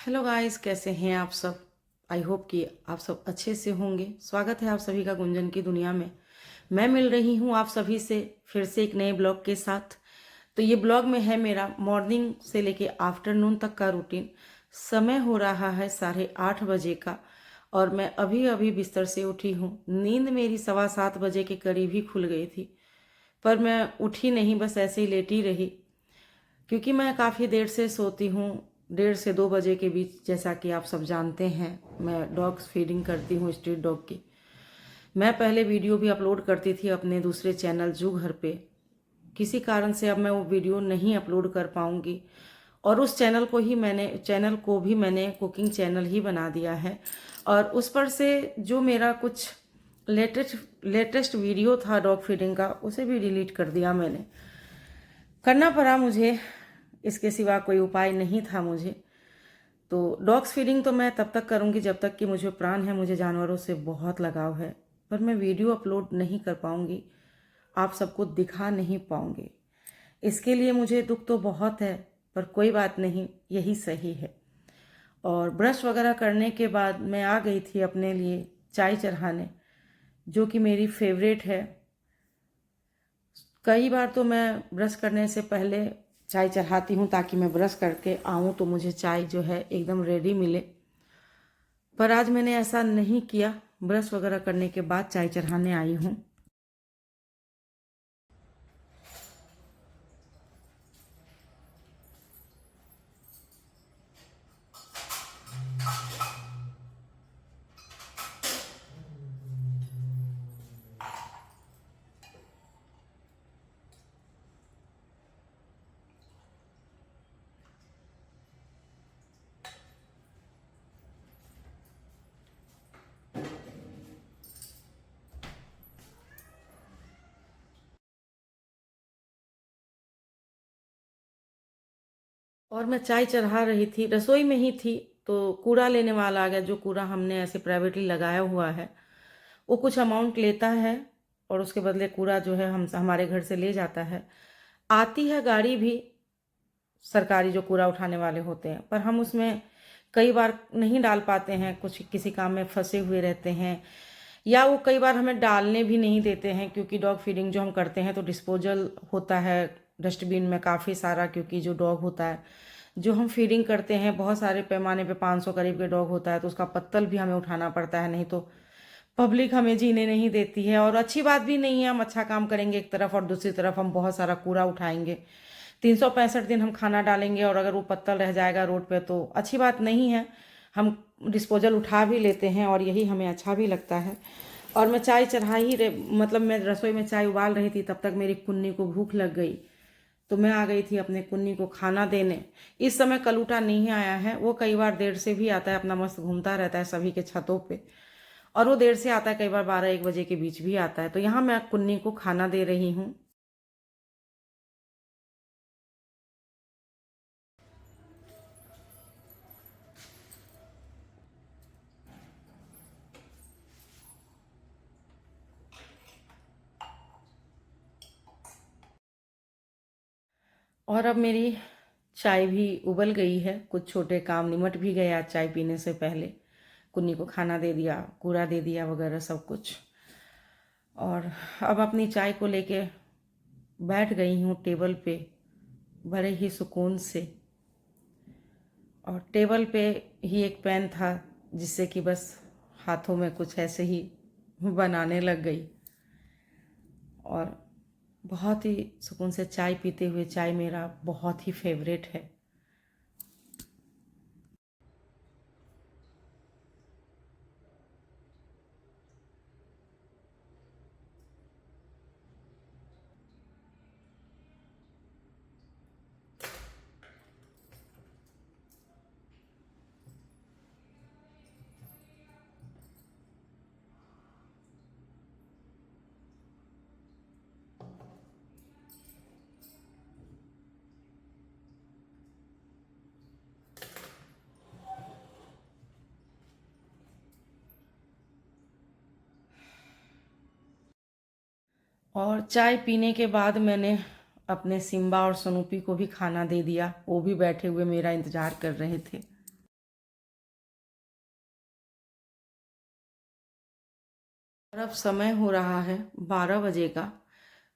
Hello guys, कैसे हैं आप सब। आई होप कि आप सब अच्छे से होंगे। स्वागत है आप सभी का गुंजन की दुनिया में। मैं मिल रही हूँ आप सभी से फिर से एक नए ब्लॉग के साथ। तो ये ब्लॉग में है मेरा मॉर्निंग से लेके आफ्टरनून तक का रूटीन। समय हो रहा है 8:30 बजे का और मैं अभी अभी बिस्तर से उठी हूँ। नींद मेरी 7:15 बजे के करीब ही खुल गई थी, पर मैं उठी नहीं, बस ऐसे ही लेटी रही, क्योंकि मैं काफ़ी देर से सोती हूँ। 1:30 से 2 बजे के बीच, जैसा कि आप सब जानते हैं, मैं डॉग्स फीडिंग करती हूँ, स्ट्रीट डॉग की। मैं पहले वीडियो भी अपलोड करती थी अपने दूसरे चैनल जू घर पे। किसी कारण से अब मैं वो वीडियो नहीं अपलोड कर पाऊँगी और उस चैनल को भी मैंने कुकिंग चैनल ही बना दिया है। और उस पर से जो मेरा कुछ लेटेस्ट वीडियो था डॉग फीडिंग का, उसे भी डिलीट कर दिया मैंने। करना पड़ा मुझे, इसके सिवा कोई उपाय नहीं था मुझे। तो डॉग्स फीडिंग तो मैं तब तक करूंगी जब तक कि मुझे प्राण है, मुझे जानवरों से बहुत लगाव है। पर मैं वीडियो अपलोड नहीं कर पाऊंगी, आप सबको दिखा नहीं पाऊंगी। इसके लिए मुझे दुख तो बहुत है, पर कोई बात नहीं, यही सही है। और ब्रश वगैरह करने के बाद मैं आ गई थी अपने लिए चाय चढ़ाने, जो कि मेरी फेवरेट है। कई बार तो मैं ब्रश करने से पहले चाय चढ़ाती हूँ ताकि मैं ब्रश करके आऊँ तो मुझे चाय जो है एकदम रेडी मिले। पर आज मैंने ऐसा नहीं किया, ब्रश वगैरह करने के बाद चाय चढ़ाने आई हूँ। और मैं चाय चढ़ा रही थी, रसोई में ही थी, तो कूड़ा लेने वाला आ गया। जो कूड़ा हमने ऐसे प्राइवेटली लगाया हुआ है, वो कुछ अमाउंट लेता है और उसके बदले कूड़ा जो है हम हमारे घर से ले जाता है। आती है गाड़ी भी, सरकारी जो कूड़ा उठाने वाले होते हैं, पर हम उसमें कई बार नहीं डाल पाते हैं, कुछ किसी काम में फंसे हुए रहते हैं, या वो कई बार हमें डालने भी नहीं देते हैं। क्योंकि डॉग फीडिंग जो हम करते हैं तो डिस्पोजल होता है डस्टबिन में काफ़ी सारा, क्योंकि जो डॉग होता है जो हम फीडिंग करते हैं, बहुत सारे पैमाने पे 500 करीब के डॉग होता है, तो उसका पत्तल भी हमें उठाना पड़ता है, नहीं तो पब्लिक हमें जीने नहीं देती है। और अच्छी बात भी नहीं है, हम अच्छा काम करेंगे एक तरफ और दूसरी तरफ हम बहुत सारा कूड़ा उठाएंगे। 365 दिन हम खाना डालेंगे और अगर वो पत्तल रह जाएगा रोड पे तो अच्छी बात नहीं है। हम डिस्पोजल उठा भी लेते हैं और यही हमें अच्छा भी लगता है। और मैं चाय चढ़ा ही मतलब मैं रसोई में चाय उबाल रही थी, तब तक मेरी कुन्नी को भूख लग गई, तो मैं आ गई थी अपने कुन्नी को खाना देने। इस समय कलूटा नहीं आया है, वो कई बार देर से भी आता है, अपना मस्त घूमता रहता है सभी के छतों पे, और वो देर से आता है, कई बार 12-1 बजे के बीच भी आता है। तो यहाँ मैं कुन्नी को खाना दे रही हूँ। और अब मेरी चाय भी उबल गई है, कुछ छोटे काम निमट भी गए आज चाय पीने से पहले। कुन्नी को खाना दे दिया, कूड़ा दे दिया वगैरह सब कुछ। और अब अपनी चाय को लेके बैठ गई हूँ टेबल पे, बड़े ही सुकून से। और टेबल पे ही एक पेन था, जिससे कि बस हाथों में कुछ ऐसे ही बनाने लग गई। और बहुत ही सुकून से चाय पीते हुए, चाय मेरा बहुत ही फेवरेट है। और चाय पीने के बाद मैंने अपने सिम्बा और सनूपी को भी खाना दे दिया, वो भी बैठे हुए मेरा इंतज़ार कर रहे थे। और अब समय हो रहा है 12 बजे का।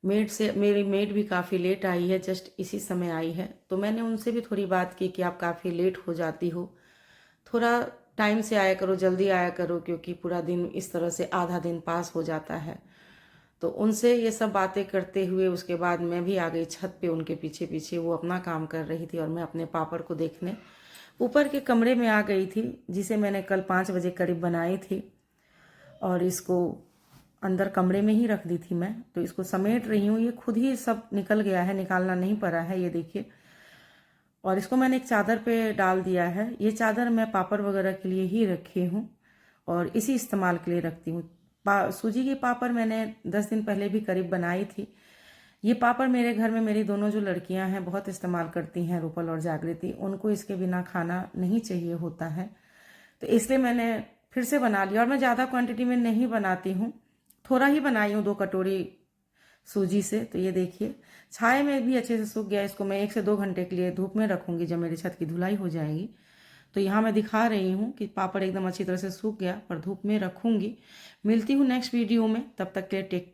मेरी मेड भी काफ़ी लेट आई है, जस्ट इसी समय आई है। तो मैंने उनसे भी थोड़ी बात की कि आप काफ़ी लेट हो जाती हो, थोड़ा टाइम से आया करो, जल्दी आया करो, क्योंकि पूरा दिन इस तरह से आधा दिन पास हो जाता है। तो उनसे ये सब बातें करते हुए उसके बाद मैं भी आ गई छत पे उनके पीछे पीछे। वो अपना काम कर रही थी और मैं अपने पापड़ को देखने ऊपर के कमरे में आ गई थी, जिसे मैंने कल 5 बजे करीब बनाई थी। और इसको अंदर कमरे में ही रख दी थी मैं, तो इसको समेट रही हूँ। ये खुद ही सब निकल गया है, निकालना नहीं पड़ा है, ये देखिए। और इसको मैंने एक चादर पे डाल दिया है। ये चादर मैं पापड़ वगैरह के लिए ही रखी हूँ और इसी इस्तेमाल के लिए रखती हूँ। सूजी की पापड़ मैंने 10 दिन पहले भी करीब बनाई थी। ये पापड़ मेरे घर में मेरी दोनों जो लड़कियां हैं बहुत इस्तेमाल करती हैं, रूपल और जागृति। उनको इसके बिना खाना नहीं चाहिए होता है, तो इसलिए मैंने फिर से बना लिया। और मैं ज़्यादा क्वांटिटी में नहीं बनाती हूँ, थोड़ा ही बनाई हूँ, 2 कटोरी सूजी से। तो ये देखिए छाए में भी अच्छे से सूख गया। इसको मैं 1 से 2 घंटे के लिए धूप में रखूंगी, जब मेरी छत की धुलाई हो जाएगी। तो यहाँ मैं दिखा रही हूँ कि पापड़ एकदम अच्छी तरह से सूख गया, पर धूप में रखूंगी। मिलती हूँ नेक्स्ट वीडियो में, तब तक के लिए टेक